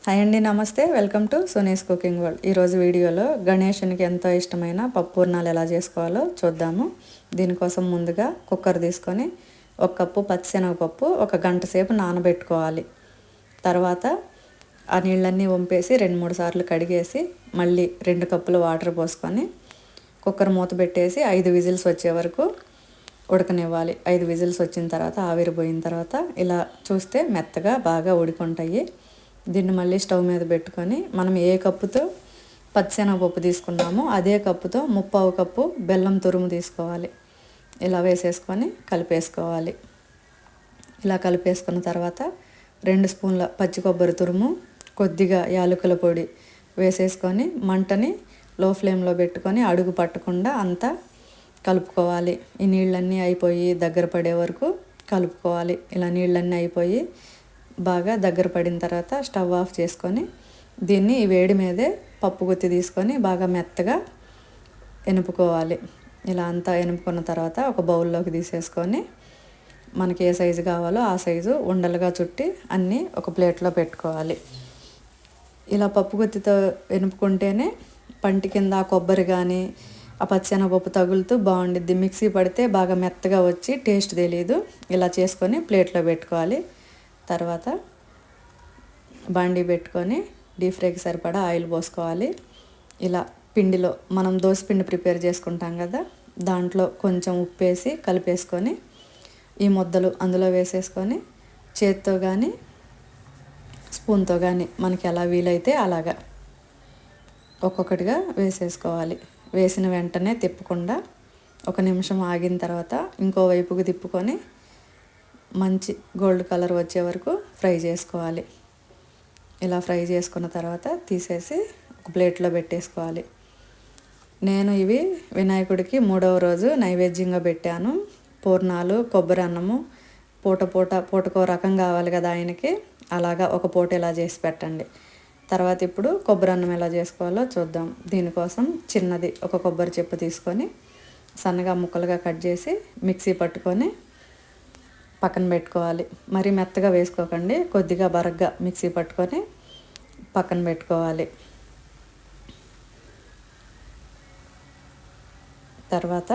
Hi అండి, నమస్తే. Welcome to Suni's cooking world. ఈరోజు వీడియోలో గణేషునికి ఎంతో ఇష్టమైన పప్పూర్ణాలు ఎలా చేసుకోవాలో చూద్దాము. దీనికోసం ముందుగా కుక్కర్ తీసుకొని 1 కప్పు పచ్చిశనగపప్పు 1 గంట సేపు నానబెట్టుకోవాలి. తర్వాత ఆ నీళ్ళన్నీ వంపేసి 2-3 సార్లు కడిగేసి మళ్ళీ 2 కప్పులు వాటర్ పోసుకొని కుక్కర్ మూత పెట్టేసి 5 విజిల్స్ వచ్చే వరకు ఉడకనివ్వాలి. 5 విజిల్స్ వచ్చిన తర్వాత ఆవిరిపోయిన తర్వాత ఇలా చూస్తే మెత్తగా బాగా ఉడుకుంటాయి. దీన్ని మళ్ళీ స్టవ్ మీద పెట్టుకొని మనం ఏ కప్పుతో పచ్చిశనగపప్పు తీసుకున్నామో అదే కప్పుతో 1/2 కప్పు బెల్లం తురుము తీసుకోవాలి. ఇలా వేసేసుకొని కలిపేసుకోవాలి. ఇలా కలిపేసుకున్న తర్వాత 2 స్పూన్ల పచ్చి కొబ్బరి తురుము, కొద్దిగా యాలకుల పొడి వేసేసుకొని మంటని లో ఫ్లేమ్లో పెట్టుకొని అడుగు పట్టకుండా అంతా కలుపుకోవాలి. ఈ నీళ్ళన్నీ అయిపోయి దగ్గర పడే వరకు కలుపుకోవాలి. ఇలా నీళ్ళన్నీ అయిపోయి బాగా దగ్గర పడిన తర్వాత స్టవ్ ఆఫ్ చేసుకొని దీన్ని ఈ వేడి మీదే పప్పు గుత్తి తీసుకొని బాగా మెత్తగా ఎనుపుకోవాలి. ఇలా అంతా ఎనుపుకున్న తర్వాత ఒక బౌల్లోకి తీసేసుకొని మనకి ఏ సైజు కావాలో ఆ సైజు ఉండలుగా చుట్టి అన్నీ ఒక ప్లేట్లో పెట్టుకోవాలి. ఇలా పప్పు గుత్తితో ఎనుపుకుంటేనే పంటి కింద కొబ్బరి కానీ ఆ పచ్చిశనగపప్పు తగులుతూ బాగుండిద్ది. మిక్సీ పడితే బాగా మెత్తగా వచ్చి టేస్ట్ తెలియదు. ఇలా చేసుకొని ప్లేట్లో పెట్టుకోవాలి. తర్వాత బాండీ పెట్టుకొని డీప్ ఫ్రైకి సరిపడా ఆయిల్ పోసుకోవాలి. ఇలా పిండిలో మనం దోసపిండి ప్రిపేర్ చేసుకుంటాం కదా, దాంట్లో కొంచెం ఉప్పేసి కలిపేసుకొని ఈ ముద్దలు అందులో వేసేసుకొని చేత్తో కానీ స్పూన్తో కానీ మనకి ఎలా వీలైతే అలాగా ఒక్కొక్కటిగా వేసేసుకోవాలి. వేసిన వెంటనే తిప్పకుండా 1 నిమిషం ఆగిన తర్వాత ఇంకో వైపుకి తిప్పుకొని మంచి గోల్డ్ కలర్ వచ్చే వరకు ఫ్రై చేసుకోవాలి. ఇలా ఫ్రై చేసుకున్న తర్వాత తీసేసి ఒక ప్లేట్లో పెట్టేసుకోవాలి. నేను ఇవి వినాయకుడికి 3వ రోజు నైవేద్యంగా పెట్టాను. పూర్ణాలు, కొబ్బరి అన్నము, పూటకో రకం కావాలి కదా ఆయనకి, అలాగా ఒక పూట ఇలా చేసి పెట్టండి. తర్వాత ఇప్పుడు కొబ్బరి అన్నం ఎలా చేసుకోవాలో చూద్దాం. దీనికోసం చిన్నది ఒక కొబ్బరి చెప్పు తీసుకొని సన్నగా ముక్కలుగా కట్ చేసి మిక్సీ పట్టుకొని పక్కన పెట్టుకోవాలి. మరి మెత్తగా వేసుకోకండి, కొద్దిగా బరగ్గా మిక్సీ పట్టుకొని పక్కన పెట్టుకోవాలి. తర్వాత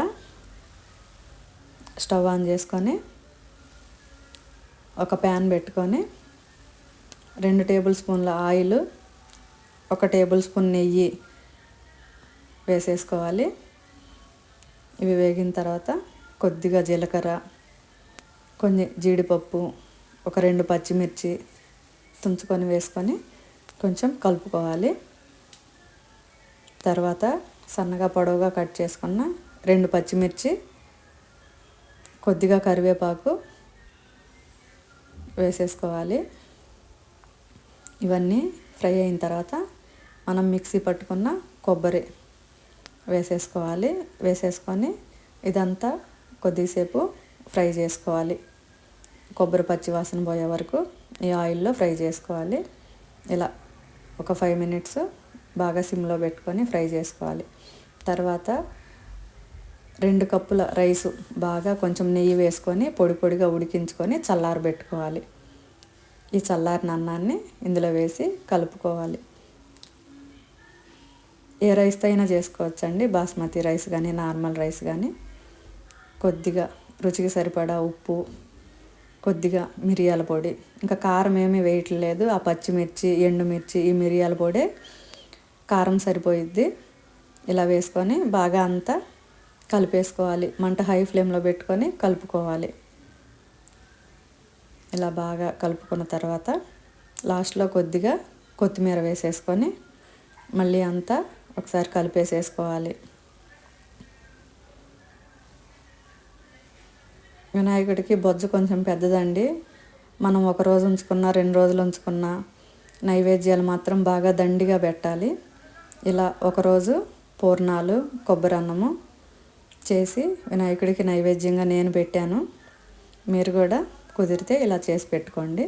స్టవ్ ఆన్ చేసుకొని ఒక ప్యాన్ పెట్టుకొని 2 టేబుల్ స్పూన్ల ఆయిల్, 1 టేబుల్ స్పూన్ నెయ్యి వేసేసుకోవాలి. ఇవి వేగిన తర్వాత కొద్దిగా జీలకర్ర, కొన్ని జీడిపప్పు, ఒక 2 పచ్చిమిర్చి తుంచుకొని వేసుకొని కొంచెం కలుపుకోవాలి. తర్వాత సన్నగా పొడవుగా కట్ చేసుకున్న 2 పచ్చిమిర్చి, కొద్దిగా కరివేపాకు వేసేసుకోవాలి. ఇవన్నీ ఫ్రై అయిన తర్వాత మనం మిక్సీ పట్టుకున్న కొబ్బరి వేసేసుకోవాలి. వేసేసుకొని ఇదంతా కొద్దిసేపు ఫ్రై చేసుకోవాలి. కొబ్బరి పచ్చివాసన పోయే వరకు ఈ ఆయిల్లో ఫ్రై చేసుకోవాలి. ఇలా ఒక 5 మినిట్స్ బాగా సిమ్లో పెట్టుకొని ఫ్రై చేసుకోవాలి. తర్వాత 2 కప్పుల రైసు బాగా కొంచెం నెయ్యి వేసుకొని పొడిగా ఉడికించుకొని చల్లారబెట్టుకోవాలి. ఈ చల్లారిన అన్నాన్ని ఇందులో వేసి కలుపుకోవాలి. ఏ రైస్తో అయినా చేసుకోవచ్చండి, బాస్మతి రైస్ కానీ నార్మల్ రైస్ కానీ. కొద్దిగా రుచికి సరిపడా ఉప్పు, కొద్దిగా మిరియాల పొడి, ఇంకా కారం ఏమీ వేయట్లేదు. ఆ పచ్చిమిర్చి, ఎండుమిర్చి, ఈ మిరియాల పొడి కారం సరిపోయిద్ది. ఇలా వేసుకొని బాగా అంతా కలిపేసుకోవాలి. మంట హై ఫ్లేమ్లో పెట్టుకొని కలుపుకోవాలి. ఇలా బాగా కలుపుకున్న తర్వాత లాస్ట్లో కొద్దిగా కొత్తిమీర వేసేసుకొని మళ్ళీ అంతా ఒకసారి కలిపేసేసుకోవాలి. వినాయకుడికి బొజ్జ కొంచెం పెద్దదండి. మనం 1 రోజు ఉంచుకున్నా 2 రోజులు ఉంచుకున్నా నైవేద్యాలు మాత్రం బాగా దండిగా పెట్టాలి. ఇలా 1 రోజు పూర్ణాలు, కొబ్బరి అన్నము చేసి వినాయకుడికి నైవేద్యంగా నేను పెట్టాను. మీరు కూడా కుదిరితే ఇలా చేసి పెట్టుకోండి.